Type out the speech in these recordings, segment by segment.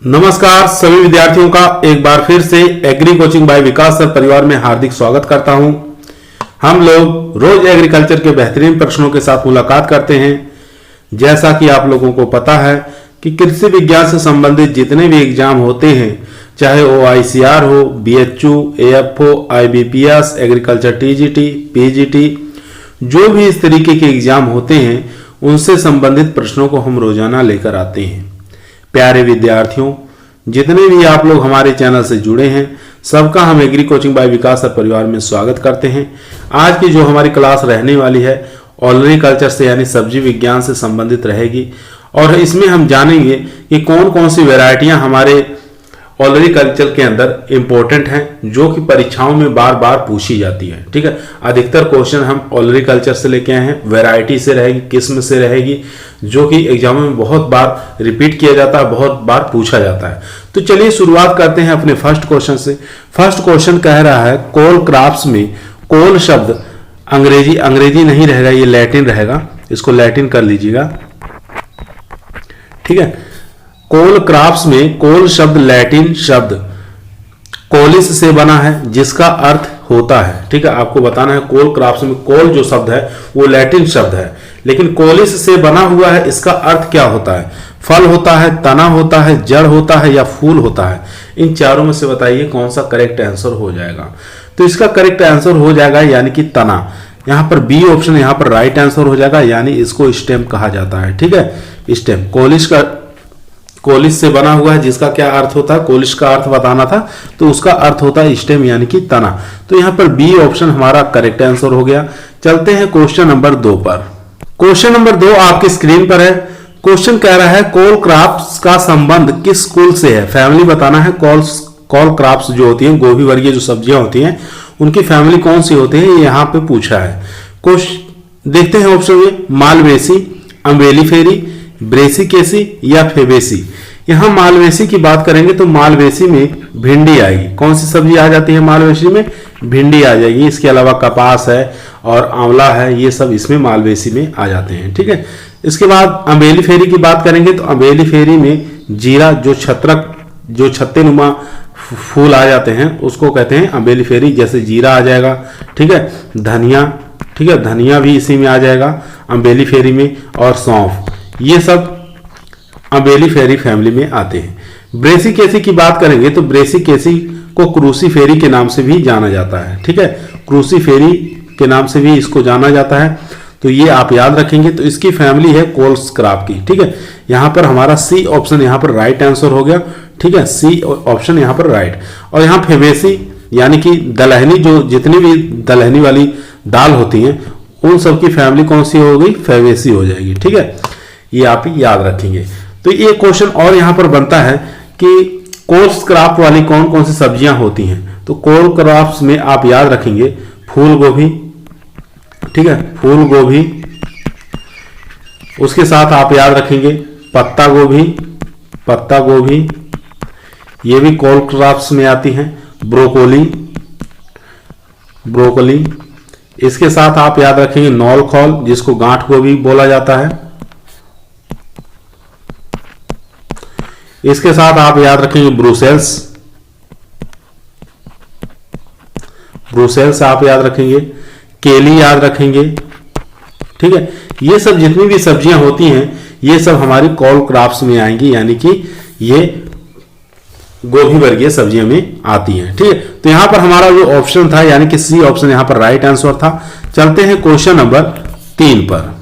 नमस्कार सभी विद्यार्थियों का एक बार फिर से एग्री कोचिंग बाय विकास सर परिवार में हार्दिक स्वागत करता हूं। हम लोग रोज एग्रीकल्चर के बेहतरीन प्रश्नों के साथ मुलाकात करते हैं। जैसा कि आप लोगों को पता है कि कृषि विज्ञान से संबंधित जितने भी एग्जाम होते हैं, चाहे OICR हो, BHU, AFO, IBPS, agriculture TGT, PGT, जो भी इस तरीके के एग्जाम होते हैं उनसे संबंधित प्रश्नों को हम रोजाना लेकर आते हैं। प्यारे विद्यार्थियों, जितने भी आप लोग हमारे चैनल से जुड़े हैं सबका हम एग्री कोचिंग बाय विकास सर परिवार में स्वागत करते हैं। आज की जो हमारी क्लास रहने वाली है ऑलरीकल्चर से यानी सब्जी विज्ञान से संबंधित रहेगी और इसमें हम जानेंगे कि कौन कौन सी वैरायटियां हमारे ऑलरीकल्चर के अंदर इंपॉर्टेंट हैं जो कि परीक्षाओं में बार बार पूछी जाती है। ठीक है, अधिकतर क्वेश्चन हम ऑलरीकल्चर से लेके आए हैं, वैरायटी से रहेगी, किस्म से रहेगी, जो कि एग्जामों में बहुत बार रिपीट किया जाता है, बहुत बार पूछा जाता है। तो चलिए शुरुआत करते हैं अपने फर्स्ट क्वेश्चन से। फर्स्ट क्वेश्चन कह रहा है कोल क्रॉप्स में कोल शब्द अंग्रेजी नहीं रहेगा, ये लैटिन रहेगा, इसको लैटिन कर लीजिएगा। ठीक है, कोल क्रॉप्स में कोल शब्द लैटिन शब्द कोलिस से बना है जिसका अर्थ होता है। ठीक है, आपको बताना है कोल क्रॉप्स में कोल जो शब्द है वो लैटिन शब्द है, लेकिन कोलिस से बना हुआ है, इसका अर्थ क्या होता है? फल होता है, तना होता है, जड़ होता है या फूल होता है? इन चारों में से बताइए कौन सा करेक्ट आंसर हो जाएगा। तो इसका करेक्ट आंसर हो जाएगा यानी कि तना। यहां पर बी ऑप्शन यहां पर राइट आंसर हो जाएगा, यानी इसको स्टेम कहा जाता है। ठीक है, स्टेम कोलिस से बना हुआ है जिसका क्या अर्थ होता है, कोलिस का अर्थ बताना था तो उसका अर्थ होता है स्टेम यानी कि तना। तो यहां पर बी ऑप्शन हमारा करेक्ट आंसर हो गया। चलते हैं क्वेश्चन नंबर 2 पर। क्वेश्चन नंबर 2 आपकी स्क्रीन पर है। क्वेश्चन कह रहा है कोल क्रॉप्स का संबंध किस कुल से है? फैमिली बताना है। कोल क्रॉप्स जो होती है, गोभी वर्गीय जो सब्जियां होती हैं, उनकी फैमिली कौन सी होती है, ये यहां पे पूछा है। देखते हैं ऑप्शन में, मालवेसी, अम्बेलिफेरी, ब्रेसिकेसी या फेबेसी। यहां मालवेसी की बात करेंगे तो मालवेसी में भिंडी आएगी। कौन सी सब्जी आ जाती है मालवेसी में? भिंडी आ जाएगी। इसके अलावा कपास है और आंवला है, ये सब इसमें मालवेसी में आ जाते हैं। ठीक है, इसके बाद अम्बेलिफेरी की बात करेंगे तो अम्बेलिफेरी में जीरा जो छत्ते नुमा फूल आ जाते हैं उसको कहते हैं अम्बेलिफेरी, जैसे जीरा आ जाएगा। ठीक है, धनिया, ठीक है, धनिया भी इसी में आ जाएगा अम्बेलिफेरी में, और सौंफ, ये सब अम्बेलिफेरी फैमिली में आते हैं। ब्रेसिकेसी की बात करेंगे तो ब्रेसिकेसी को क्रूसीफेरी के नाम से भी जाना जाता है। ठीक है, क्रूसीफेरी के नाम से भी इसको जाना जाता है, तो ये आप याद रखेंगे। तो इसकी फैमिली है कोल्स क्रॉप की। ठीक है, यहां पर हमारा सी ऑप्शन यहां पर राइट आंसर हो गया। ठीक है, सी ऑप्शन यहां पर राइट। और यहां फेबेसी यानी कि दलहनी, जो जितनी भी दलहनी वाली दाल होती हैं उन सब की फैमिली कौन सी हो गई? फेबेसी हो जाएगी। ठीक है, ये आप याद रखेंगे। तो ये क्वेश्चन और यहां पर बनता है कि कोल्स क्रॉप वाली कौन कौन सी सब्जियां होती हैं। तो कोल क्रॉप्स में आप याद रखेंगे फूल गोभी, ठीक है, फूल गोभी, उसके साथ आप याद रखेंगे पत्ता गोभी, ये भी कोल क्रॉप्स में आती हैं। ब्रोकोली, इसके साथ आप याद रखेंगे नौल खोल, जिसको गांठ गोभी बोला जाता है। इसके साथ आप याद रखेंगे ब्रूसेल्स आप याद रखेंगे, केली याद रखेंगे। ठीक है, ये सब जितनी भी सब्जियां होती हैं ये सब हमारी कोल क्रॉप्स में आएंगी, यानी कि ये गोभी वर्गीय सब्जियों में आती हैं। ठीक है, तो यहां पर हमारा जो ऑप्शन था यानी कि सी ऑप्शन यहां पर राइट आंसर था। चलते हैं क्वेश्चन नंबर 3 पर।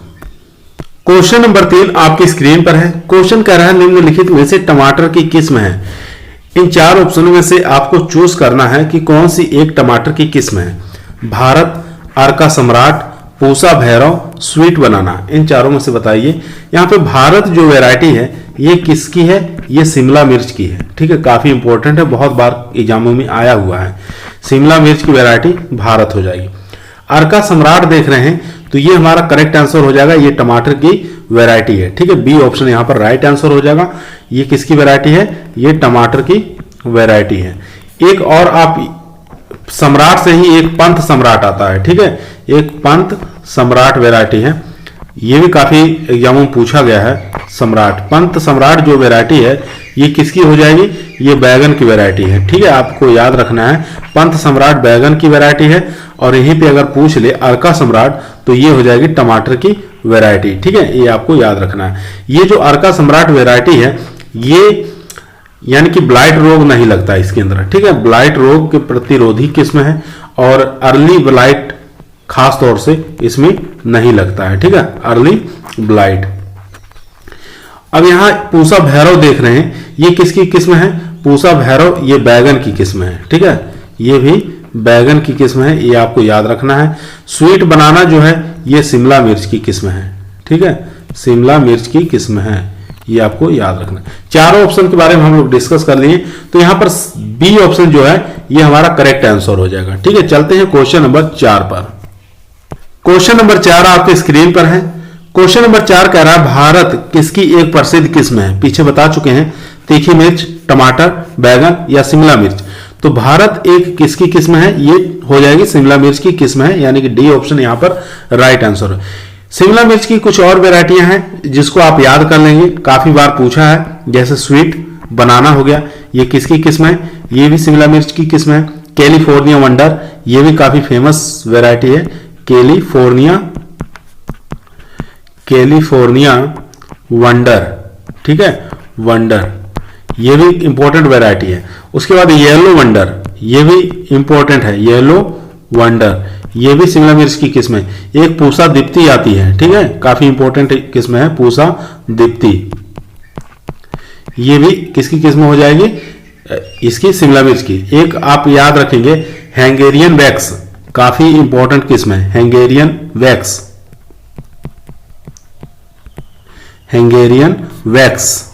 क्वेश्चन नंबर 3 आपकी स्क्रीन पर है। क्वेश्चन कह रहा है निम्नलिखित में से टमाटर की किस्म है। इन 4 ऑप्शनों में से आपको चूज करना है कि कौन सी एक टमाटर की किस्म है। भारत, अर्का सम्राट, पूसा भैरव, स्वीट बनाना। इन चारों में से बताइए। यहाँ पे भारत जो वैरायटी है ये किसकी है? ये शिमला मिर्च की है। ठीक है, काफी इंपॉर्टेंट है, बहुत बार एग्जामों में आया हुआ है। शिमला मिर्च की वैरायटी भारत हो जाएगी। अर्का सम्राट देख रहे हैं तो ये हमारा करेक्ट आंसर हो जाएगा, ये टमाटर की वैरायटी है। ठीक है, बी ऑप्शन यहां पर राइट आंसर हो जाएगा। ये किसकी वैरायटी है? ये टमाटर की वैरायटी है। एक और आप सम्राट से ही एक पंथ सम्राट आता है। ठीक है, एक पंथ सम्राट वैरायटी है, ये भी काफी एग्जामों में पूछा गया है। सम्राट, पंत सम्राट जो वैरायटी है ये किसकी हो जाएगी, ये बैगन की वैरायटी है। ठीक है, आपको याद रखना है पंथ सम्राट बैगन की वैरायटी है, और यहीं पे अगर पूछ ले अर्का सम्राट तो ये हो जाएगी टमाटर की वैरायटी। ठीक है, ये आपको याद रखना है। ये जो अर्का सम्राट वैरायटी है ये यानी कि ब्लाइट रोग नहीं लगता इसके अंदर। ठीक है, ब्लाइट रोग के प्रतिरोधी किस्म है और अर्ली ब्लाइट खास तौर से इसमें नहीं लगता है। ठीक है, अर्ली ब्लाइट। अब यहां पूसा भैरव देख रहे हैं, ये किसकी किस्म है, पूसा भैरव ये बैगन की किस्म है। ठीक है, ये भी बैगन की किस्म है, ये आपको याद रखना है। स्वीट बनाना जो है ये शिमला मिर्च की किस्म है। ठीक है, शिमला मिर्च की किस्म है, ये आपको याद रखना है। चारों ऑप्शन के बारे में हम लोग डिस्कस कर लिए, तो यहां पर बी ऑप्शन जो है ये हमारा करेक्ट आंसर हो जाएगा। ठीक है, चलते हैं क्वेश्चन नंबर 4 पर। क्वेश्चन नंबर 4 आपके स्क्रीन पर है। क्वेश्चन नंबर 4 कह रहा है भारत किसकी एक प्रसिद्ध किस्म है। पीछे बता चुके हैं, तीखी मिर्च, टमाटर, बैगन या शिमला मिर्च। तो भारत एक किसकी किस्म है, ये हो जाएगी शिमला मिर्च की किस्म है, यानी कि डी ऑप्शन यहां पर राइट आंसर है। शिमला मिर्च की कुछ और वेराइटियां हैं जिसको आप याद कर लेंगे, काफी बार पूछा है, जैसे स्वीट बनाना हो गया, ये किसकी किस्म है, ये भी शिमला मिर्च की किस्म है। कैलिफोर्निया वंडर, ये भी काफी फेमस वेराइटी है, कैलिफोर्निया वंडर। ठीक है, वंडर ये भी इंपॉर्टेंट वैरायटी है। उसके बाद येलो वंडर, ये भी इंपॉर्टेंट है, येलो वंडर ये भी शिमला मिर्च की किस्म है। एक पूसा दीप्ति आती है, ठीक है, काफी इंपॉर्टेंट किस्म है पूसा दीप्ति, ये भी किसकी किस्म हो जाएगी, इसकी शिमला मिर्च की। एक आप याद रखेंगे हैंगेरियन वैक्स, काफी इंपॉर्टेंट किस्म है हैंगेरियन वैक्स, हैंगेरियन वैक्स,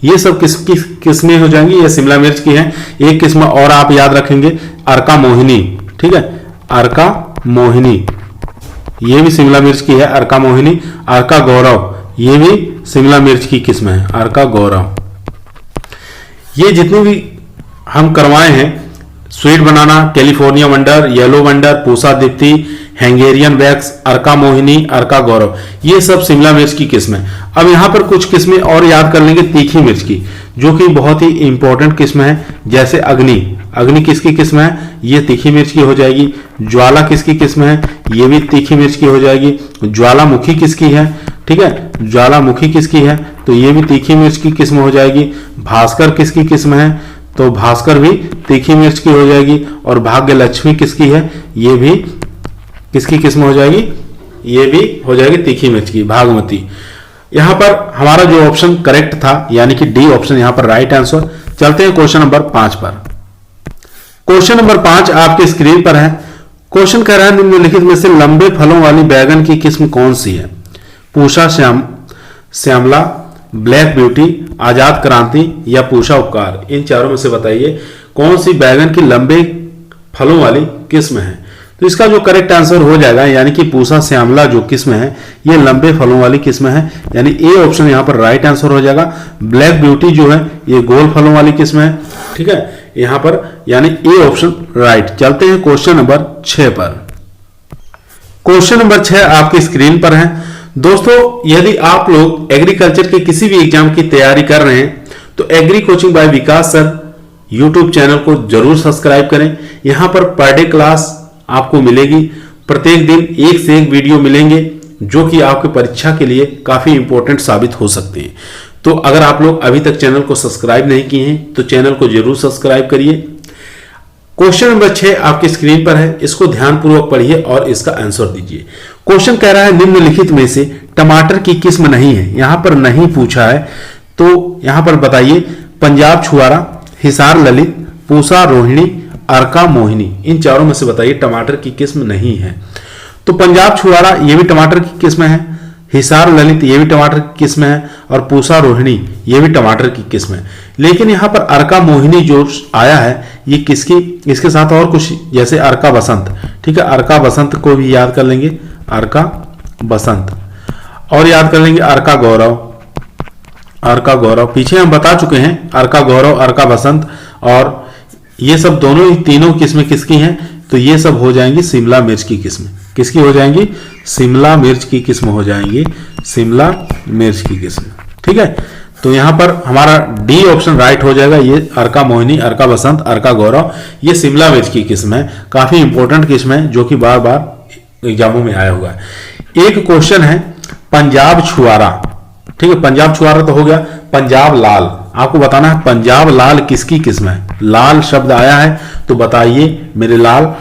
ये सब किसकी किस्में हो जाएंगी, ये शिमला मिर्च की है। एक किस्म और आप याद रखेंगे अर्का मोहिनी। ठीक है, अर्का मोहिनी ये भी शिमला मिर्च की है, अर्का मोहिनी। अर्का गौरव ये भी शिमला मिर्च की किस्म है, अर्का गौरव। ये जितने भी हम करवाए हैं, sweet banana, California wonder, yellow wonder, Pusa Deepti, Hungarian wax, Arka Mohini, Arka Gaurav, ये सब शिमला मिर्च की किस्म है। अब यहां पर कुछ किस्में और याद कर लेंगे तीखी मिर्च की, जो कि बहुत ही इंपॉर्टेंट किस्म है, जैसे अग्नि, अग्नि किसकी किस्म है, ये तीखी मिर्च की हो जाएगी। ज्वाला किसकी किस्म है, ये भी तीखी मिर्च की हो जाएगी। ज्वालामुखी किसकी है, ठीक है, ज्वालामुखी किसकी है, तो ये भी तीखी मिर्च की किस्म हो जाएगी। भास्कर किसकी किस्म है, तो भास्कर भी तीखी मिर्च की हो जाएगी। और भाग्य लक्ष्मी किसकी है, ये भी किसकी किस्म हो जाएगी, ये भी हो जाएगी तीखी मिर्च की, भागमती। यहां पर हमारा जो ऑप्शन करेक्ट था यानी कि डी ऑप्शन यहां पर राइट आंसर। चलते हैं क्वेश्चन नंबर 5 पर। क्वेश्चन नंबर 5 आपके स्क्रीन पर है। क्वेश्चन कह रहा है निम्नलिखित में से लंबे फलों वाली बैगन की किस्म कौन सी है। पूषा श्यामला, ब्लैक ब्यूटी, आजाद क्रांति या पूषा उपकार, इन चारों में से बताइए कौन सी बैगन की लंबे फलों वाली किस्म है। तो इसका जो करेक्ट आंसर हो जाएगा यानी कि पूषा श्यामला जो किस्म है ये लंबे फलों वाली किस्म है, यानी ए ऑप्शन यहां पर राइट आंसर हो जाएगा। ब्लैक ब्यूटी जो है ये गोल फलों वाली किस्म है, ठीक है, यहां पर यानी ए ऑप्शन राइट। चलते हैं क्वेश्चन नंबर 6 पर। क्वेश्चन नंबर 6 आपकी स्क्रीन पर है। दोस्तों यदि आप लोग एग्रीकल्चर के किसी भी एग्जाम की तैयारी कर रहे हैं तो एग्री कोचिंग बाय विकास सर यूट्यूब चैनल को जरूर सब्सक्राइब करें। यहां पर पर डे क्लास आपको मिलेगी, प्रत्येक दिन एक से एक वीडियो मिलेंगे जो कि आपकी परीक्षा के लिए काफी इंपॉर्टेंट साबित हो सकते हैं। तो अगर आप लोग अभी तक चैनल को सब्सक्राइब नहीं किए हैं तो चैनल को जरूर सब्सक्राइब करिए। क्वेश्चन नंबर 6 आपकी स्क्रीन पर है, इसको ध्यानपूर्वक पढ़िए और इसका आंसर दीजिए। क्वेश्चन कह रहा है निम्नलिखित में से टमाटर की किस्म नहीं है, यहां पर नहीं पूछा है, तो यहां पर बताइए पंजाब छुआरा, हिसार ललित, पूसा रोहिणी, अर्का मोहिनी, इन चारों में से बताइए टमाटर की किस्म नहीं है। तो पंजाब छुआरा ये भी टमाटर की किस्म है, हिसार ललित ये भी टमाटर की किस्म है और पूसा रोहिणी ये भी टमाटर की किस्म है। लेकिन यहां पर अर्का मोहिनी जो आया है ये किसकी, इसके साथ और कुछ जैसे अर्का बसंत, ठीक है, अर्का बसंत को भी याद कर लेंगे, अर्का बसंत, और याद कर लेंगे अर्का गौरव, अर्का गौरव पीछे हम बता चुके हैं, अर्का गौरव, अर्का बसंत, और ये सब दोनों ही तीनों किस्में किसकी हैं, तो ये सब हो जाएंगी शिमला मिर्च की किस्म। किसकी हो जाएंगी, शिमला मिर्च की किस्म हो जाएंगी, शिमला मिर्च की किस्म, ठीक है। तो यहां पर हमारा डी ऑप्शन राइट हो जाएगा। ये अर्का मोहिनी, अर्का बसंत, अर्का गौरव, ये शिमला मिर्च की किस्म है, काफी इंपॉर्टेंट किस्म है जो कि बार बार एग्जामों में आया हुआ है। एक क्वेश्चन है पंजाब छुआरा, ठीक है, पंजाब छुआरा तो हो गया। पंजाब लाल, आपको बताना है पंजाब लाल किसकी किस्म है। लाल शब्द आया है तो बताइए मेरे लाल,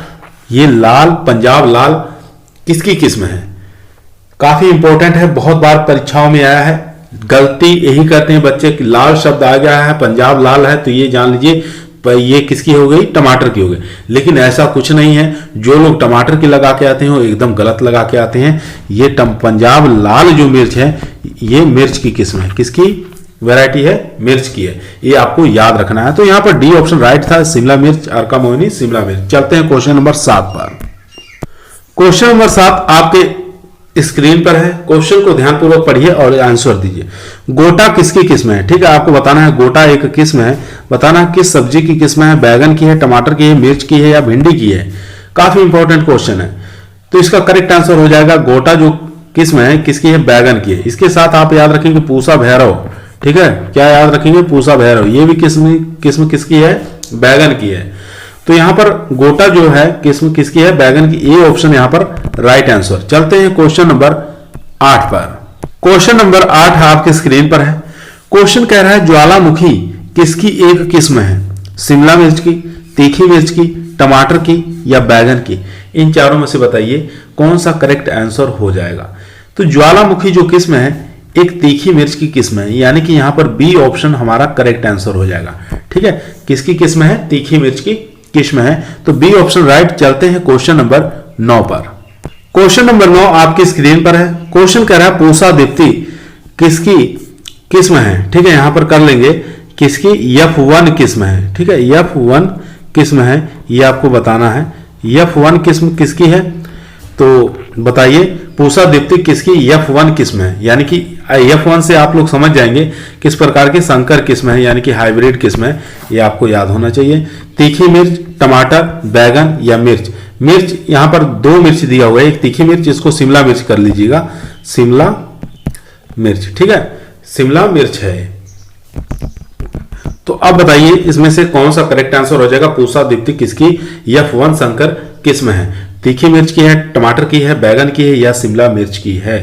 ये लाल, पंजाब लाल किसकी किस्म है। काफी इंपॉर्टेंट है, बहुत बार परीक्षाओं में आया है। गलती यही करते हैं बच्चे कि लाल शब्द आ गया है, पंजाब लाल है, तो ये जान लीजिए ये किसकी हो गई, टमाटर की हो गई। लेकिन ऐसा कुछ नहीं है, जो लोग टमाटर की लगा के आते हैं वो एकदम गलत लगा के आते हैं। ये पंजाब लाल जो मिर्च है ये मिर्च की किस्म है, किसकी वैरायटी है, मिर्च की है, ये आपको याद रखना है। तो यहां पर डी ऑप्शन राइट था, शिमला मिर्च, अर्का मोहिनी, शिमला मिर्च। चलते हैं क्वेश्चन नंबर 7 पर। क्वेश्चन नंबर 7 आपके स्क्रीन पर है। क्वेश्चन को ध्यानपूर्वक पढ़िए और आंसर दीजिए। गोटा किसकी किस्म है, ठीक है, आपको बताना है गोटा एक किस्म है, बताना किस सब्जी की किस्म है, बैगन की है, टमाटर की है, मिर्च की है या भिंडी की है। काफी इंपॉर्टेंट क्वेश्चन है। तो इसका करेक्ट आंसर हो जाएगा गोटा जो किस्म है किसकी है, बैगन की है। इसके साथ आप याद रखेंगे पूसा भैरव, ठीक है, क्या याद रखेंगे, पूसा भैरव, ये भी किस्म किसकी है, बैगन की है। तो यहां पर गोटा जो है किस्म किसकी है, बैगन की, ए ऑप्शन यहां पर राइट आंसर। चलते हैं क्वेश्चन नंबर 8 पर। क्वेश्चन नंबर 8 आपके स्क्रीन पर है। क्वेश्चन कह रहा है ज्वालामुखी किसकी एक किस्म है, शिमला मिर्च की, तीखी मिर्च की, टमाटर की या बैगन की। इन चारों में से बताइए कौन सा करेक्ट आंसर हो जाएगा। तो ज्वालामुखी जो किस्म है एक तीखी मिर्च की किस्म है, यानी कि यहां पर बी ऑप्शन हमारा करेक्ट आंसर हो जाएगा। ठीक है, किसकी किस्म है, तीखी मिर्च की किस्म है, तो बी ऑप्शन राइट। चलते हैं क्वेश्चन नंबर 9 पर। क्वेश्चन नंबर 9 आपकी स्क्रीन पर है। क्वेश्चन कह रहा है पूसा दीप्ति किसकी किस्म है, ठीक है, यहां पर कर लेंगे किसकी, F1 किस्म है, ठीक है, F1 किस्म है, ये आपको बताना है। F1 किस्म किसकी है, तो बताइए पूसा दीप्ति किसकी F1 किस्म है, यानी कि F1 से आप लोग समझ जाएंगे किस प्रकार की संकर किस्म है, यानी कि हाइब्रिड किस्म है, ये आपको याद होना चाहिए। तीखी मिर्च, टमाटर, बैगन या मिर्च। मिर्च यहां पर 2 मिर्च दिया हुआ है, एक तीखी मिर्च, इसको शिमला मिर्च कर लीजिएगा, शिमला मिर्च, ठीक है, शिमला मिर्च है। तो अब बताइए इसमें से कौन सा करेक्ट आंसर हो जाएगा, पूसा दीप्ति किसकी F1 संकर किस्म है, तीखी मिर्च की है, टमाटर की है, बैगन की है या शिमला मिर्च की है।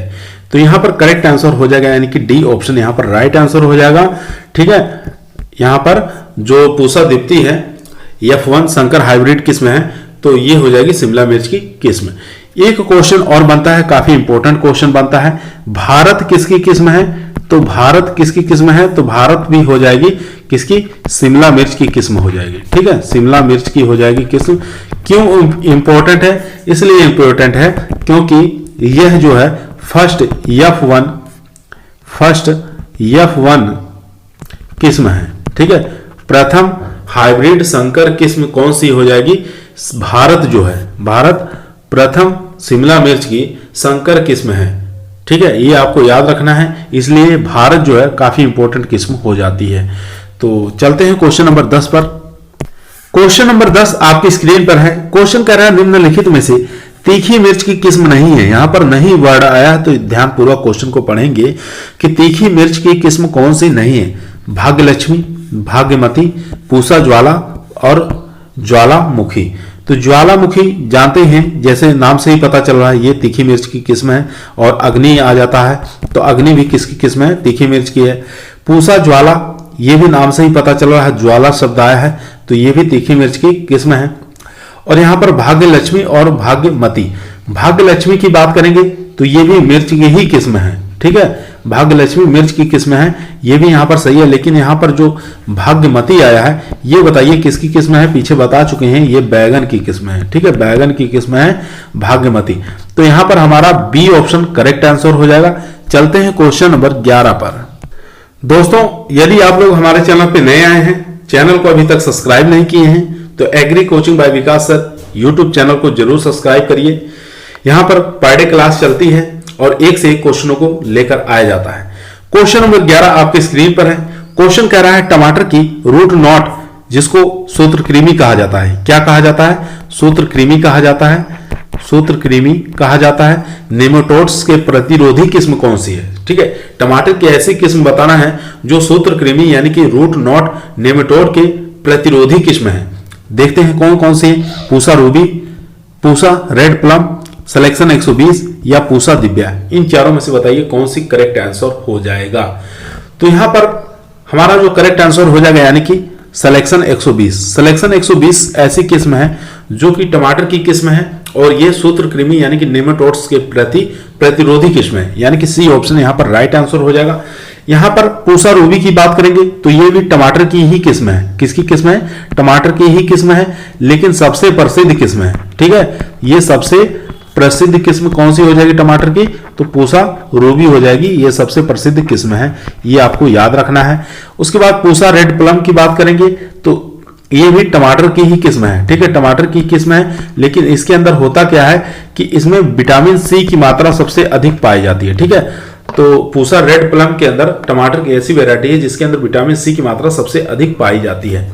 तो यहां पर करेक्ट आंसर हो जाएगा, यानी कि डी ऑप्शन यहां पर राइट आंसर हो जाएगा। ठीक है, यहां पर जो पूसा दीप्ति है F1 संकर हाइब्रिड किस्म है, तो ये हो जाएगी शिमला मिर्च की किस्म। एक क्वेश्चन और बनता है, काफी इंपॉर्टेंट क्वेश्चन बनता है, भारत किसकी किस्म है, तो भारत किसकी किस्म है, तो भारत भी हो जाएगी किसकी, शिमला मिर्च की किस्म हो जाएगी। ठीक है, शिमला मिर्च की हो जाएगी किस्म। क्यों इंपॉर्टेंट है, इसलिए इंपॉर्टेंट है क्योंकि यह जो है फर्स्ट F1 किस्म है। ठीक है, प्रथम हाइब्रिड संकर किस्म कौन सी हो जाएगी, भारत जो है, भारत प्रथम शिमला मिर्च की संकर किस्म है। ठीक है, ये आपको याद रखना है, इसलिए भारत जो है काफी इंपॉर्टेंट किस्म हो जाती है। तो चलते हैं क्वेश्चन नंबर 10 पर। क्वेश्चन नंबर 10 आपकी स्क्रीन पर है। क्वेश्चन कह रहा है निम्नलिखित में से तीखी मिर्च की किस्म नहीं है, यहां पर नहीं वर्ड आया, तो ध्यानपूर्वक क्वेश्चन को पढ़ेंगे कि तीखी मिर्च की किस्म कौन सी नहीं है, भाग्यलक्ष्मी, भाग्यमती, पूसा ज्वाला और ज्वालामुखी। तो ज्वालामुखी जानते हैं, जैसे नाम से ही पता चल रहा है ये तीखी मिर्च की किस्म है, और अग्नि आ जाता है, तो अग्नि भी किसकी किस्म है, तीखी मिर्च की है। पूसा ज्वाला, ये भी नाम से ही पता चल रहा है, ज्वाला शब्द आया है, तो ये भी तीखी मिर्च की किस्म है। और यहां पर भाग्यलक्ष्मी और भाग्यमती, भाग्यलक्ष्मी की बात करेंगे तो ये भी मिर्च की ही किस्म है। ठीक है, भाग्यलक्ष्मी मिर्च की किस्म है, ये भी यहां पर सही है। लेकिन यहां पर जो भाग्यमती आया है, ये बताइए किसकी किस्म है, पीछे बता चुके हैं, ये बैगन की किस्म है। ठीक है, बैगन की किस्म है भाग्यमती। तो यहां पर हमारा बी ऑप्शन करेक्ट आंसर हो जाएगा। चलते हैं क्वेश्चन नंबर 11 पर। दोस्तों, यदि आप लोग हमारे चैनल पे नए आए हैं, चैनल को अभी तक सब्सक्राइब नहीं किए हैं, तो एग्री कोचिंग बाय विकास सर यूट्यूब चैनल को जरूर सब्सक्राइब करिए। यहां पर पर डे क्लास चलती है और एक से एक क्वेश्चनों को लेकर आया जाता है। क्वेश्चन नंबर 11 आपके स्क्रीन पर है। क्वेश्चन कह रहा है टमाटर की रूट नॉट, जिसको सूत्रकृमि कहा जाता है, क्या कहा जाता है, सूत्रकृमि कहा जाता है। सूत्रकृमि कहा जाता है। नेमाटोड्स के प्रतिरोधी किस्म कौन सी है? ठीक है, टमाटर की ऐसी किस्म बताना है जो सूत्रकृमि यानी कि रूट नॉट नेमाटोड के प्रतिरोधी किस्म है। देखते हैं कौन कौन सी है। Pusa Ruby, Pusa red plum, selection 120 या पूसा दिव्या। इन चारों में से बताइए कौन सी करेक्ट आंसर हो जाएगा। तो यहां पर हमारा जो करेक्ट आंसर हो जाएगा यानी कि सिलेक्शन 120। सिलेक्शन 120 ऐसी किस्म है जो कि टमाटर की किस्म है और ये सूत्रकृमि यानी कि नेमाटोड्स के प्रति प्रतिरोधी किस्म है, यानी कि सी ऑप्शन यहां पर राइट आंसर हो जाएगा। यहां पर पूसा रूबी की बात करेंगे तो ये भी टमाटर की ही किस्म है। किसकी किस्म है? टमाटर की ही किस्म है, लेकिन सबसे प्रसिद्ध किस्म है। ठीक है, ये सबसे प्रसिद्ध किस्म कौन सी हो जाएगी टमाटर की? तो पूसा रूबी हो जाएगी, ये सबसे प्रसिद्ध किस्म है, ये आपको याद रखना है। उसके बाद पूसा रेड प्लम की बात करेंगे तो ये भी टमाटर की ही किस्म है। ठीक है, टमाटर की किस्म है, लेकिन इसके अंदर होता क्या है कि इसमें विटामिन सी की मात्रा सबसे अधिक पाई जाती है। ठीक है, तो पूसा रेड प्लम के अंदर टमाटर की ऐसी वैरायटी है जिसके अंदर विटामिन सी की मात्रा सबसे अधिक पाई जाती है।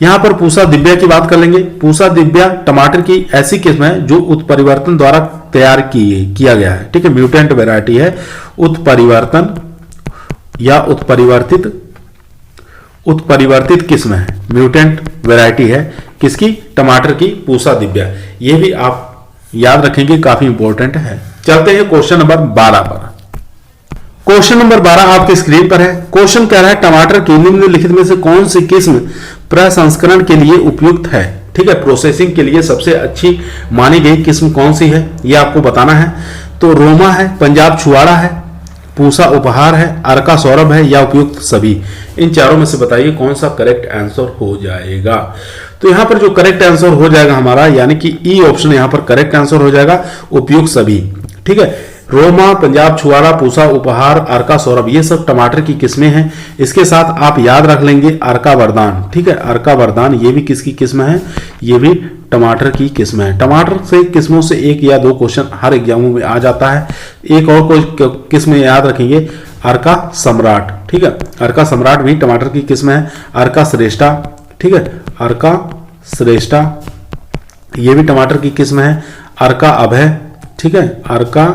यहां पर पूसा दिव्या की बात कर लेंगे। पूसा दिव्या टमाटर की ऐसी किस्म है जो उत्परिवर्तन द्वारा तैयार किया गया है। ठीक है, म्यूटेंट वैरायटी है, उत्परिवर्तन या उत्परिवर्तित किस्म है, म्यूटेंट वैरायटी है। किसकी? टमाटर की, पूसा दिव्या। ये भी आप याद रखेंगे, काफी इंपॉर्टेंट है। चलते हैं क्वेश्चन नंबर 12 पर। क्वेश्चन नंबर 12 आपके स्क्रीन पर है। क्वेश्चन कह रहा है टमाटर की निम्नलिखित में से कौन सी किस्म प्रसंस्करण के लिए उपयुक्त है? ठीक है, प्रोसेसिंग के लिए सबसे अच्छी मानी गई किस्म कौन सी है यह आपको बताना है। तो रोमा है, पंजाब छुआड़ा है, पूसा उपहार है, अर्का सौरभ है या उपयुक्त सभी। इन चारों में से बताइए कौन सा करेक्ट आंसर हो जाएगा। तो यहां पर जो करेक्ट आंसर हो जाएगा हमारा यानी कि ई ऑप्शन यहां पर करेक्ट आंसर हो जाएगा, उपयुक्त सभी। ठीक है, रोमा, पंजाब छुआड़ा, पूसा उपहार, अर्का सौरभ ये सब टमाटर की किस्में हैं। इसके साथ आप याद रख लेंगे अर्का वरदान। ठीक है, अर्का वरदान ये भी किसकी किस्म है? ये भी टमाटर की किस्म है। टमाटर से किस्मों से एक या दो क्वेश्चन हर एग्जामों में आ जाता है। एक और कोई किस्म याद रखेंगे, अर्का सम्राट। ठीक है, अर्का सम्राट भी टमाटर की किस्म है। अर्का श्रेष्ठा, ठीक है, अर्का श्रेष्ठा ये भी टमाटर की किस्म है। अर्का अभय, ठीक है, अर्का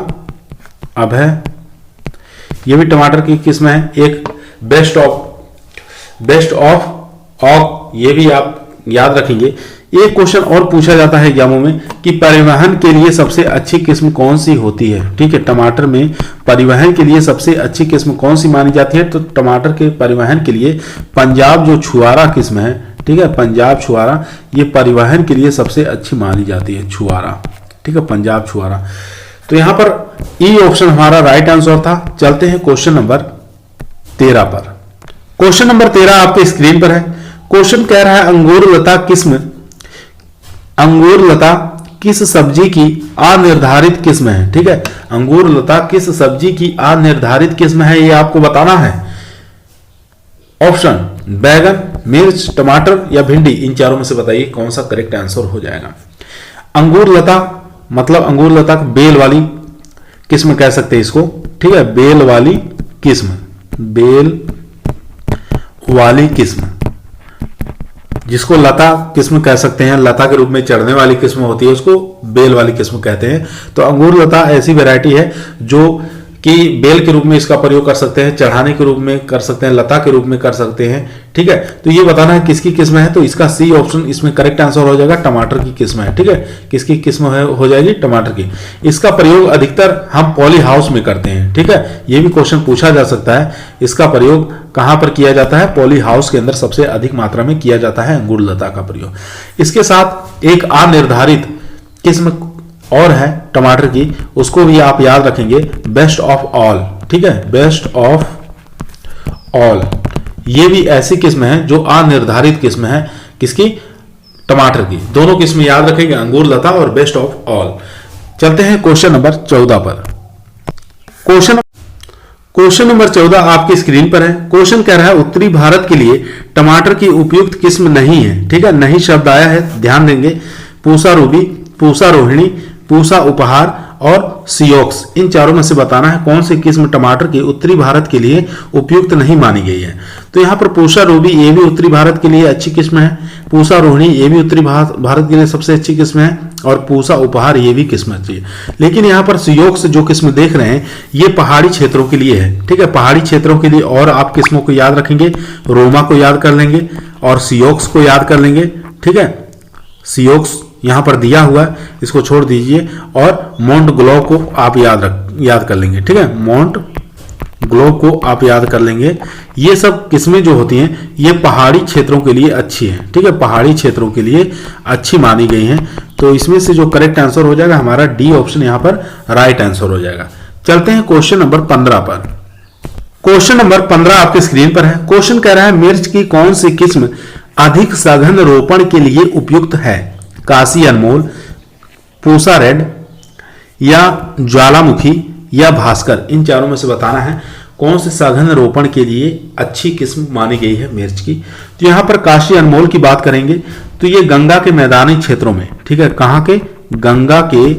अभय ये भी टमाटर की किस्म है। एक बेस्ट ऑफ ऑक ये भी आप याद रखेंगे। एक क्वेश्चन और पूछा जाता है एग्जामों में कि परिवहन के लिए सबसे अच्छी किस्म कौन सी होती है? ठीक है, टमाटर में परिवहन के लिए सबसे अच्छी किस्म कौन सी मानी जाती है? तो टमाटर के परिवहन के लिए पंजाब जो छुआरा किस्म है, ठीक है, पंजाब छुआरा ये परिवहन के लिए सबसे अच्छी मानी जाती है, छुआरा। ठीक है, पंजाब छुआरा। तो यहां पर ई ऑप्शन हमारा राइट आंसर था। चलते हैं क्वेश्चन नंबर 13 पर। क्वेश्चन नंबर 13 आपके स्क्रीन पर है। क्वेश्चन कह रहा है अंगूर लता किस सब्जी की अनिर्धारित किस्म है? ठीक है, अंगूर लता किस सब्जी की अनिर्धारित किस्म है ये आपको बताना है। ऑप्शन बैगन, मिर्च, टमाटर या भिंडी। इन चारों में से बताइए कौन सा करेक्ट आंसर हो जाएगा। अंगूर लता मतलब अंगूर लता बेल वाली किस्म कह सकते हैं इसको। ठीक है, बेल वाली किस्म, बेल वाली किस्म जिसको लता किस्म कह सकते हैं, लता के रूप में चढ़ने वाली किस्म होती है उसको बेल वाली किस्म कहते हैं। तो अंगूर लता ऐसी वैरायटी है जो कि बेल के रूप में इसका प्रयोग कर सकते हैं, चढ़ाने के रूप में कर सकते हैं, लता के रूप में कर सकते हैं। ठीक है, तो ये बताना है किसकी किस्म है। तो इसका सी ऑप्शन इसमें करेक्ट आंसर हो जाएगा, टमाटर की किस्म है। ठीक है, किसकी किस्म है हो जाएगी? टमाटर की। इसका प्रयोग अधिकतर हम पॉली हाउस में करते हैं। ठीक है, ये भी क्वेश्चन पूछा जा सकता है, इसका प्रयोग कहां पर किया जाता है? पॉली हाउस के अंदर सबसे अधिक मात्रा में किया जाता है अंगूर लता का प्रयोग। इसके साथ एक अनिर्धारित किस्म और है टमाटर की, उसको भी आप याद रखेंगे, बेस्ट ऑफ ऑल। ठीक है, बेस्ट ऑफ ऑल ये भी ऐसी किस्म है जो अनिर्धारित किस्म है। किसकी? टमाटर की। दोनों किस्म याद रखेंगे, अंगूर लता और बेस्ट ऑफ ऑल। चलते हैं क्वेश्चन नंबर 14 पर। क्वेश्चन नंबर 14 आपकी स्क्रीन पर है। क्वेश्चन कह रहा है उत्तरी भारत के लिए टमाटर की उपयुक्त किस्म नहीं है। ठीक है, नहीं शब्द आया है, ध्यान देंगे। पूसा रूबी, पूसा रोहिणी, पूसा उपहार और सियोक्स। इन चारों में से बताना है कौन सी किस्म टमाटर की उत्तरी भारत के लिए उपयुक्त नहीं मानी गई है। तो यहाँ पर पूसा रूबी ये भी उत्तरी भारत के लिए अच्छी किस्म है, पूसा रोहिणी ये भी उत्तरी भारत के लिए सबसे अच्छी किस्म है, और पूसा उपहार ये भी किस्म अच्छी है। लेकिन यहाँ पर सियोक्स जो किस्म देख रहे हैं ये पहाड़ी क्षेत्रों के लिए है, ठीक है, पहाड़ी क्षेत्रों के लिए। और आप किस्मों को याद रखेंगे, रोमा को याद कर लेंगे और सियोक्स को याद कर लेंगे, ठीक है। सियोक्स यहां पर दिया हुआ है, इसको छोड़ दीजिए, और मोंट ग्लो को आप याद कर लेंगे, ठीक है, मोंट ग्लो को आप याद कर लेंगे। ये सब किस्में जो होती हैं ये पहाड़ी क्षेत्रों के लिए अच्छी हैं, ठीक है, पहाड़ी क्षेत्रों के लिए अच्छी मानी गई हैं। तो इसमें से जो करेक्ट आंसर हो जाएगा हमारा डी ऑप्शन यहां पर राइट आंसर हो जाएगा। चलते हैं क्वेश्चन नंबर 15 पर। क्वेश्चन नंबर 15 आपके स्क्रीन पर है। क्वेश्चन कह रहा है मिर्च की कौन सी किस्म अधिक सघन रोपण के लिए उपयुक्त है? काशी अनमोल, पूसा रेड, या ज्वालामुखी, या भास्कर। इन चारों में से बताना है कौन से सघन रोपण के लिए अच्छी किस्म मानी गई है मिर्च की। तो यहां पर काशी अनमोल की बात करेंगे तो ये गंगा के मैदानी क्षेत्रों में, ठीक है, कहां के? गंगा के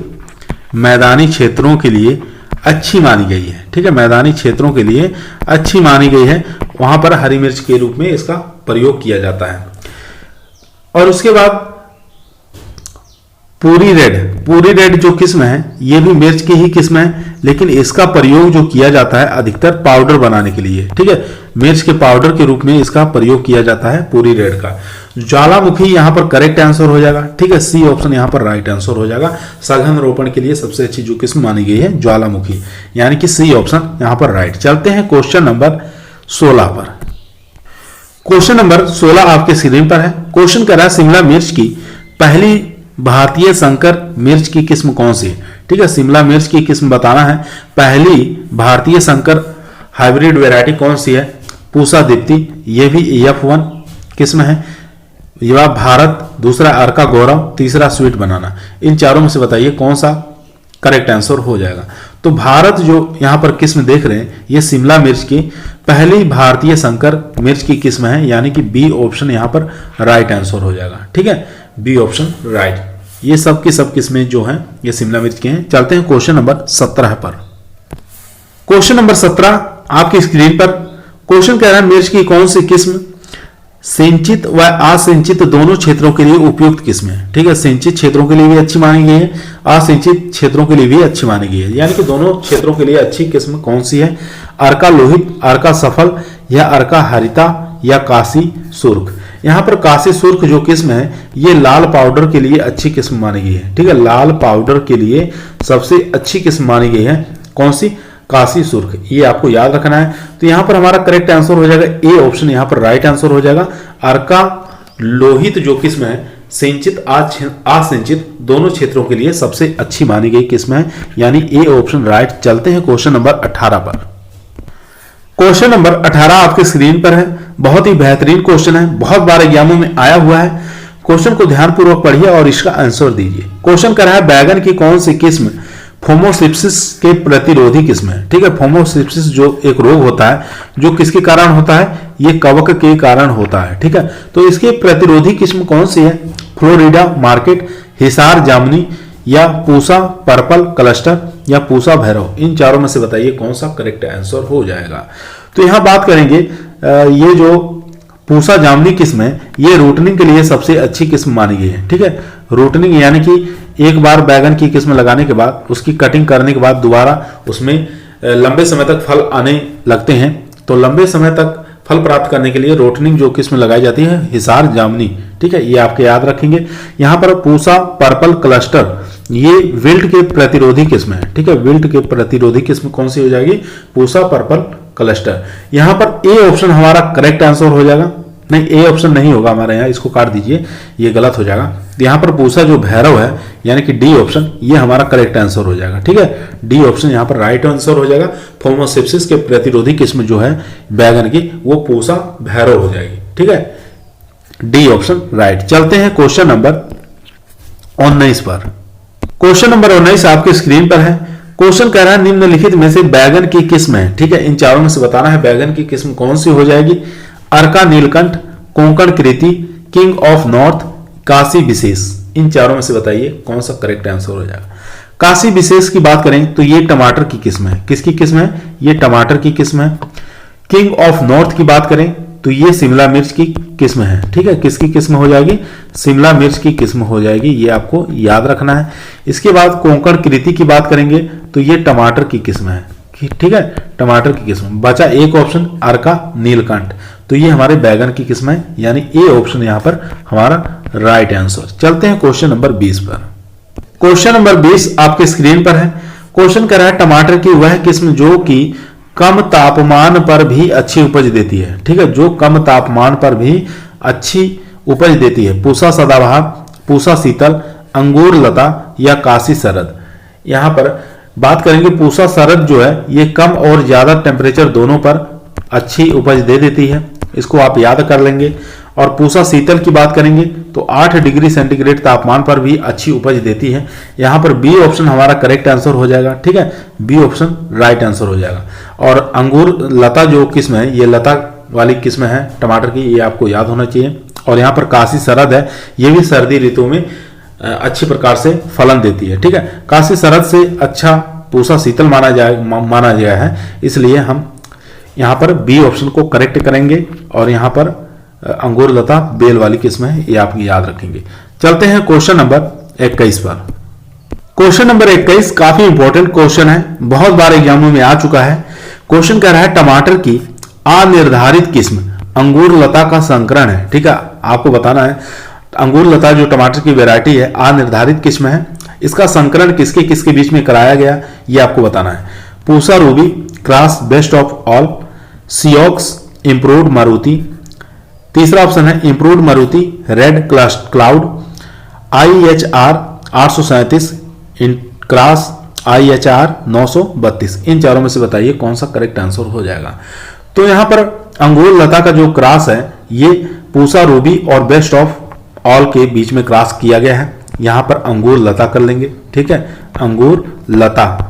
मैदानी क्षेत्रों के लिए अच्छी मानी गई है, ठीक है, मैदानी क्षेत्रों के लिए अच्छी मानी गई है। वहां पर हरी मिर्च के रूप में इसका प्रयोग किया जाता है। और उसके बाद पूरी रेड जो किस्म है ये भी मिर्च की ही किस्म है, लेकिन इसका प्रयोग जो किया जाता है अधिकतर पाउडर बनाने के लिए, ठीक है, मिर्च के पाउडर के रूप में इसका प्रयोग किया जाता है पूरी रेड का। ज्वालामुखी यहां पर करेक्ट आंसर हो जाएगा, ठीक है, सी ऑप्शन यहां पर राइट आंसर हो जाएगा। सघन रोपण के लिए सबसे अच्छी जो किस्म मानी गई है ज्वालामुखी, यानी कि सी ऑप्शन यहां पर राइट। चलते हैं क्वेश्चन नंबर 16 पर। क्वेश्चन नंबर 16 आपके स्क्रीन पर है। क्वेश्चन कर रहा है शिमला मिर्च की पहली भारतीय संकर मिर्च की किस्म कौन सी है? ठीक है, शिमला मिर्च की किस्म बताना है। पहली भारतीय संकर हाइब्रिड वैरायटी कौन सी है? पूसा दीप्ति, ये भी F1 किस्म है। यह भारत, दूसरा अर्का गौरव, तीसरा स्वीट बनाना। इन चारों में से बताइए कौन सा करेक्ट आंसर हो जाएगा। तो भारत जो यहां पर किस्म देख रहे हैं ये शिमला मिर्च की पहली भारतीय संकर मिर्च की किस्म है, यानी कि बी ऑप्शन यहां पर राइट आंसर हो जाएगा, ठीक है, बी ऑप्शन राइट। ये सब की सब किस्में जो हैं ये शिमला मिर्च की हैं। चलते हैं क्वेश्चन नंबर 17 पर। क्वेश्चन नंबर 17 आपकी स्क्रीन पर। क्वेश्चन कह रहा है मिर्च की कौन सी किस्म सिंचित व असिंचित दोनों क्षेत्रों के लिए उपयुक्त किस्म है? ठीक है, सिंचित क्षेत्रों के लिए भी अच्छी मानी गई है, असिंचित क्षेत्रों के लिए भी अच्छी मानी गई है, यानी कि दोनों क्षेत्रों के लिए अच्छी किस्म कौन सी है? अर्का लोहित, अर्का सफल, या अर्का हरिता, या काशी सुर्ख। यहां पर काशी सुर्ख जो किस्म है ये लाल पाउडर के लिए अच्छी किस्म मानी गई है, ठीक है, लाल पाउडर के लिए सबसे अच्छी किस्म मानी गई है। कौन सी? काशी सुर्ख, ये आपको याद रखना है। तो यहां पर हमारा करेक्ट आंसर हो जाएगा ए ऑप्शन, यहां पर राइट आंसर हो जाएगा। अर्का लोहित जो किस्म है सिंचित असिंचित दोनों क्षेत्रों के लिए सबसे अच्छी मानी गई किस्म है, यानी ए ऑप्शन राइट। चलते हैं क्वेश्चन नंबर 18 पर। क्वेश्चन नंबर 18 आपके स्क्रीन पर है। बहुत ही बेहतरीन क्वेश्चन है, बहुत बार एग्जामों में आया हुआ है। क्वेश्चन को ध्यानपूर्वक पढ़िए और इसका आंसर दीजिए। क्वेश्चन कर रहा है बैगन की कौन सी किस्म फोमोसिप्सिस के प्रतिरोधी किस्म है? ठीक है, फोमोसिप्सिस जो एक रोग होता है जो किसके कारण होता है? ये कवक के कारण होता है, ठीक है, तो इसके प्रतिरोधी किस्म कौन सी है? फ्लोरिडा मार्केट, हिसार जामुनी, या पूसा पर्पल क्लस्टर, या पूसा भैरव। इन चारों में से बताइए कौन सा करेक्ट आंसर हो जाएगा। तो यहां बात करेंगे ये जो पूसा जामुनी किस्म है ये रूटनिंग के लिए सबसे अच्छी किस्म मानी गई है, ठीक है, रूटनिंग यानी कि एक बार बैगन की किस्म लगाने के बाद उसकी कटिंग करने के बाद दोबारा उसमें लंबे समय तक फल आने लगते हैं, तो लंबे समय तक फल प्राप्त करने के लिए रोटनिंग जो किस्म लगाई जाती है हिसार जामुनी, ठीक है, ये आपके याद रखेंगे। यहां पर पूसा पर्पल क्लस्टर ये विल्ट के प्रतिरोधी किस्म है, ठीक है, विल्ट के प्रतिरोधी किस्म कौन सी हो जाएगी? Pusa purple cluster. यहां पर ए ऑप्शन हमारा करेक्ट आंसर हो जाएगा। नहीं, ए ऑप्शन नहीं होगा हमारे यहाँ, इसको काट दीजिए, ये गलत हो जाएगा। यहां पर पूसा जो भैरव है यानी कि डी ऑप्शन ये हमारा करेक्ट आंसर हो जाएगा, ठीक है, डी ऑप्शन यहां पर राइट आंसर हो जाएगा। फोमोसिप्सिस के प्रतिरोधी किस्म जो है बैगन की वो पूसा भैरव हो जाएगी, ठीक है, डी ऑप्शन राइट। चलते हैं क्वेश्चन नंबर 19 पर। क्वेश्चन नंबर 19 आपके स्क्रीन पर है। क्वेश्चन कह रहा है निम्नलिखित में से बैगन की किस्म है, ठीक है, इन चारों में से बताना है बैगन की किस्म कौन सी हो जाएगी? अर्का नीलकंठ, कोंकण कृति, किंग ऑफ नॉर्थ, काशी विशेष। इन चारों में से बताइए कौन सा करेक्ट आंसर हो जाएगा। काशी विशेष की बात करें तो ये टमाटर की किस्म है। किसकी किस्म है? ये टमाटर की किस्म है। किंग ऑफ नॉर्थ की बात करें तो ये शिमला मिर्च की किस्म है। ठीक है, किसकी किस्म हो जाएगी? शिमला मिर्च की किस्म हो जाएगी, ये आपको याद रखना है। इसके बाद कोंकण कृति की बात करेंगे तो ये टमाटर की किस्म है। ठीक है, टमाटर की किस्म। बचा एक ऑप्शन अर्का नीलकंठ, तो ये हमारे बैगन की किस्म है, यानी ए ऑप्शन यहां पर हमारा राइट आंसर। चलते हैं क्वेश्चन नंबर 20 पर। क्वेश्चन नंबर 20 आपके स्क्रीन पर है। क्वेश्चन कर रहा है टमाटर की वह किस्म जो कि कम तापमान पर भी अच्छी उपज देती है। ठीक है, जो कम तापमान पर भी अच्छी उपज देती है। पूसा सदाबहार, पूसा शीतल, अंगूर लता या काशी शरद। यहां पर बात करेंगे पूसा शरद जो है ये कम और ज्यादा टेम्परेचर दोनों पर अच्छी उपज दे देती है, इसको आप याद कर लेंगे। और पूसा शीतल की बात करेंगे तो 8 डिग्री सेंटीग्रेड तापमान पर भी अच्छी उपज देती है। यहां पर बी ऑप्शन हमारा करेक्ट आंसर हो जाएगा। ठीक है, बी ऑप्शन राइट आंसर हो जाएगा। और अंगूर लता जो किस्म है ये लता वाली किस्म है टमाटर की, ये आपको याद होना चाहिए। और यहाँ पर काशी शरद है, ये भी सर्दी ऋतु में अच्छी प्रकार से फलन देती है। ठीक है, काशी शरद से अच्छा पूसा शीतल माना गया है, इसलिए हम यहाँ पर बी ऑप्शन को करेक्ट करेंगे। और यहाँ पर अंगूर लता बेल वाली किस्म है, ये आप याद रखेंगे। चलते हैं क्वेश्चन नंबर 21 पर। क्वेश्चन नंबर 21 काफी इंपॉर्टेंट क्वेश्चन है, बहुत बार एग्जामों में आ चुका है। क्वेश्चन कह रहा है टमाटर की अनिर्धारित किस्म अंगूर लता का संकरण है। ठीक है, आपको बताना है अंगूर लता जो टमाटर की वैरायटी है अनिर्धारित किस्म है, इसका संकरण किसके किसके बीच में कराया गया ये आपको बताना है। Pusa ruby cross best of all, Sioux improved Maruti, तीसरा ऑप्शन है improved Maruti red cloud, IHR 837 cross IHR 932। इन चारों में से बताइए कौन सा करेक्ट आंसर हो जाएगा। तो यहां पर अंगूर लता का जो क्रॉस है ये पूसा रूबी और बेस्ट ऑफ ऑल के बीच में क्रॉस किया गया है। यहां पर अंगूर लता कर लेंगे। ठीक है, अंगूर लता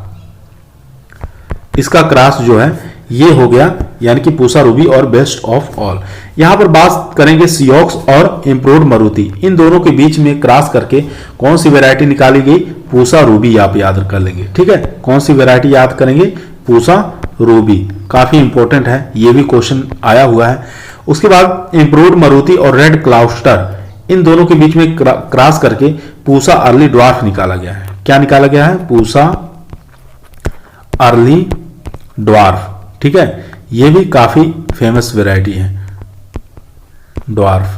इसका क्रॉस जो है ये हो गया, यानी कि पूसा रूबी और बेस्ट ऑफ ऑल। यहां पर बात करेंगे सियोक्स और इंप्रूव्ड मारुति, इन दोनों के बीच में क्रॉस करके कौन सी वैरायटी निकाली गई? पूसा रूबी आप याद कर लेंगे। ठीक है, कौन सी वैरायटी याद करेंगे? पूसा रूबी, काफी इंपॉर्टेंट है, ये भी क्वेश्चन आया हुआ है। उसके बाद इंप्रूव्ड मारुति और रेड क्लाउस्टर, इन दोनों के बीच में क्रॉस करके पूसा अर्ली ड्वार्फ निकाला गया है। क्या निकाला गया है? Pusa early dwarf. ठीक है, ये भी काफी फेमस वैरायटी है ड्वार्फ,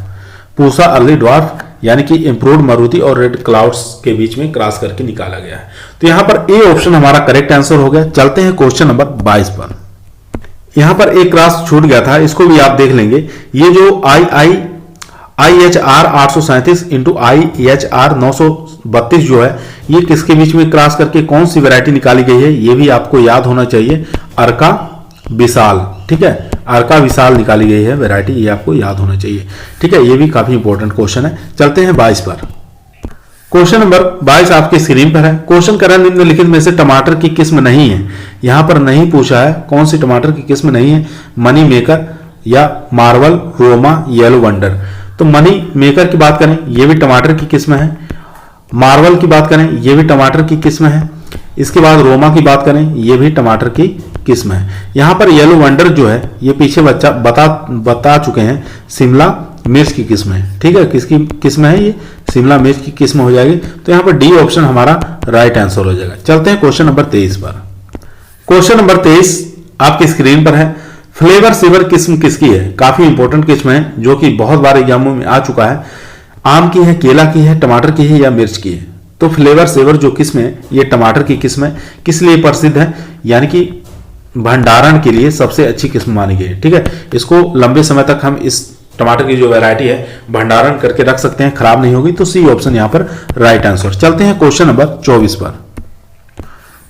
पूसा अर्ली ड्वार्फ, यानी कि इंप्रूव्ड मारुति और रेड क्लाउड्स के बीच में क्रॉस करके निकाला गया है। तो यहां पर ए ऑप्शन हमारा करेक्ट आंसर हो गया। चलते हैं क्वेश्चन नंबर 22 पर। यहां पर एक क्रॉस छूट गया था, इसको भी आप देख लेंगे। ये जो IHR 837 इंटू IHR 932 जो है ये किसके बीच में क्रॉस करके कौन सी वैरायटी निकाली गई है ये भी आपको याद होना चाहिए। अर्का विशाल। ठीक है, अर्का विशाल निकाली गई है वैरायटी, ये आपको याद होना चाहिए। ठीक है, ये भी काफी इंपॉर्टेंट क्वेश्चन है। चलते हैं 22 पर। क्वेश्चन नंबर 22 आपके स्क्रीन पर है। क्वेश्चन कर रहा है निम्नलिखित में से टमाटर की किस्म नहीं है। यहां पर नहीं पूछा है कौन सी टमाटर की किस्म नहीं है, मनी मेकर या मार्वल, रोमा, येलो वंडर। तो मनी मेकर की बात करें ये भी टमाटर की किस्म है, मार्वल की बात करें ये भी टमाटर की किस्म है, इसके बाद रोमा की बात करें ये भी टमाटर की किस्म है। यहां पर येलो वंडर जो है ये पीछे बता चुके हैं शिमला मिर्च की किस्म है। ठीक है, किसकी किस्म है? ये शिमला मिर्च की किस्म हो जाएगी। तो यहां पर डी ऑप्शन हमारा राइट आंसर हो जाएगा। चलते हैं क्वेश्चन नंबर 23 पर। क्वेश्चन नंबर 23 आपकी स्क्रीन पर है। फ्लेवर सेवर किस्म किसकी है? काफी इंपॉर्टेंट किस्म है जो कि बहुत बार एग्जामों में आ चुका है। आम की है, केला की है, टमाटर की है या मिर्च की है? तो फ्लेवर सेवर जो किस्म है ये टमाटर की किस्म है। किस लिए प्रसिद्ध है? यानी कि भंडारण के लिए सबसे अच्छी किस्म मानी गई है। ठीक है, इसको लंबे समय तक हम इस टमाटर की जो वैरायटी है भंडारण करके रख सकते हैं, खराब नहीं होगी। तो सी ऑप्शन यहां पर राइट आंसर। चलते हैं क्वेश्चन नंबर 24 पर।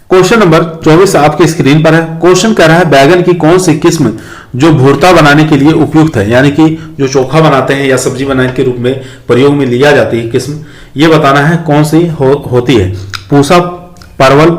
क्वेश्चन नंबर 24 आपके स्क्रीन पर है। क्वेश्चन कह रहा है बैगन की कौन सी किस्म जो भुर्ता बनाने के लिए उपयुक्त है, यानी कि जो चोखा बनाते हैं या सब्जी बनाने के रूप में प्रयोग में लिया जाती है किस्म, ये बताना है कौन सी होती है। पूसा, परवल,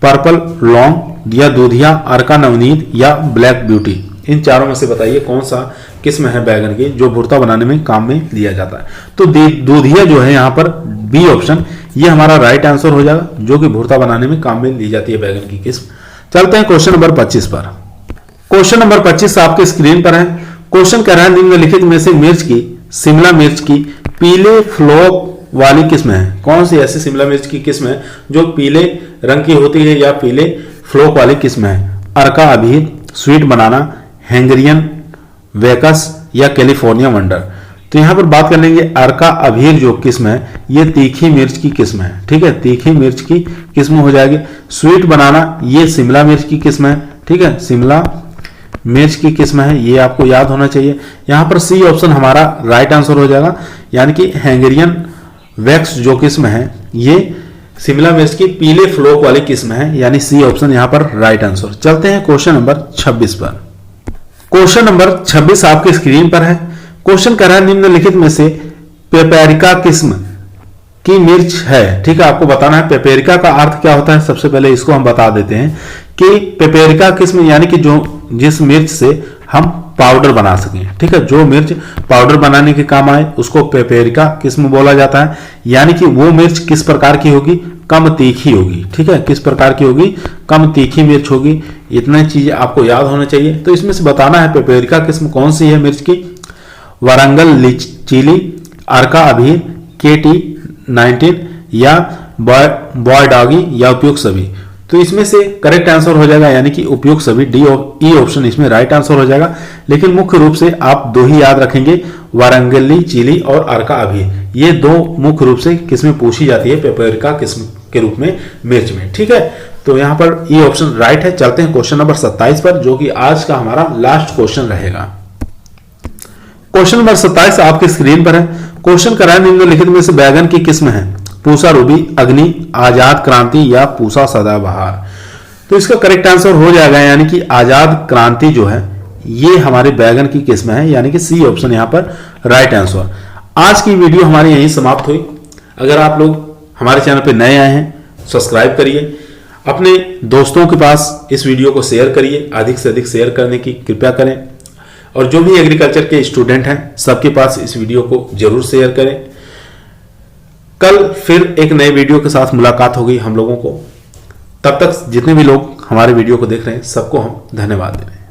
पर्पल लौंग या दूधिया, अर्का नवनीत या ब्लैक ब्यूटी। इन चारों में से बताइए कौन सा किस्म है बैगन की जो भुर्ता बनाने में काम में लिया जाता है। तो दूधिया जो है यहाँ पर बी ऑप्शन ये हमारा राइट आंसर हो जाएगा, जो कि भुर्ता बनाने में काम में ली जाती है बैगन की किस्म। चलते हैं क्वेश्चन नंबर 25 पर। क्वेश्चन नंबर 25 आपके स्क्रीन पर है। क्वेश्चन कह रहा है निम्नलिखित में से मिर्च की, शिमला मिर्च की पीले फ्लोक वाली किस्म है। कौन सी ऐसी शिमला मिर्च की किस्म है जो पीले रंग की होती है या पीले फ्लोक वाली किस्म है? अर्का अबीर, स्वीट बनाना, हैंगरियन वेकस या कैलिफोर्निया वंडर। तो यहां पर बात कर लेंगे अर्का अबीर जो किस्म है ये तीखी मिर्च की किस्म है, ठीक है, तीखी मिर्च की किस्म हो जाएगी। स्वीट बनाना ये शिमला मिर्च की किस्म है, ठीक है, शिमला मिर्च की किस्म है, ये आपको याद होना चाहिए। यहां पर सी ऑप्शन हमारा राइट आंसर हो जाएगा, यानी कि हैंगरियन वैक्स जो किस्म है ये शिमला मिर्च की पीले फ्लोक वाली किस्म है, यानी सी ऑप्शन यहां पर राइट आंसर। चलते हैं क्वेश्चन नंबर 26 पर। क्वेश्चन नंबर 26 आपकी स्क्रीन पर है। क्वेश्चन कर रहा है निम्नलिखित में से पेपरिका किस्म की मिर्च है, ठीक है। आपको बताना है पेपरिका का अर्थ क्या होता है। सबसे पहले इसको हम बता देते हैं कि पेपरिका किस्म यानी कि जो जिस मिर्च से हम पाउडर बना सकें, ठीक है, जो मिर्च पाउडर बनाने के काम आए उसको पेपरिका किस्म बोला जाता है। यानी कि वो मिर्च किस प्रकार की होगी? कम तीखी होगी, ठीक है, किस प्रकार की होगी? कम तीखी मिर्च होगी। इतनी चीजें आपको याद होना चाहिए। तो इसमें से बताना है पेपरिका किस्म कौन सी है मिर्च की? वारंगल चिली, अर्का अबीर, केटी 19 या बॉयडॉगी या उपयुक्त सभी। तो इसमें से करेक्ट आंसर हो जाएगा यानी कि उपयुक्त सभी, डी ई ऑप्शन इसमें राइट आंसर हो जाएगा। लेकिन मुख्य रूप से आप दो ही याद रखेंगे, वारंगली चिली और अर्का अबीर, ये दो मुख्य रूप से किस्में पूछी जाती है पेपरिका किस्म के रूप में मिर्च में, ठीक है। तो यहां पर ई ऑप्शन राइट है। चलते हैं क्वेश्चन नंबर 27 पर, जो कि आज का हमारा लास्ट क्वेश्चन रहेगा। क्वेश्चन नंबर 27 आपकी स्क्रीन पर है। क्वेश्चन करा है निम्नलिखित में से बैगन की किस्म है? पूसा रूबी, अग्नि, आजाद क्रांति या पूसा सदाबहार। तो इसका करेक्ट आंसर हो जाएगा यानी कि आजाद क्रांति जो है ये हमारे बैगन की किस्म है, यानी कि सी ऑप्शन यहां पर राइट आंसर। आज की वीडियो हमारी यहीं समाप्त हुई। अगर आप लोग हमारे चैनल पर नए आए हैं सब्सक्राइब करिए, अपने दोस्तों के पास इस वीडियो को शेयर करिए, अधिक से अधिक शेयर करने की कृपया करें। और जो भी एग्रीकल्चर के स्टूडेंट हैं सबके पास इस वीडियो को जरूर शेयर करें। कल फिर एक नए वीडियो के साथ मुलाकात होगी हम लोगों को। तब तक जितने भी लोग हमारे वीडियो को देख रहे हैं सबको हम धन्यवाद दें।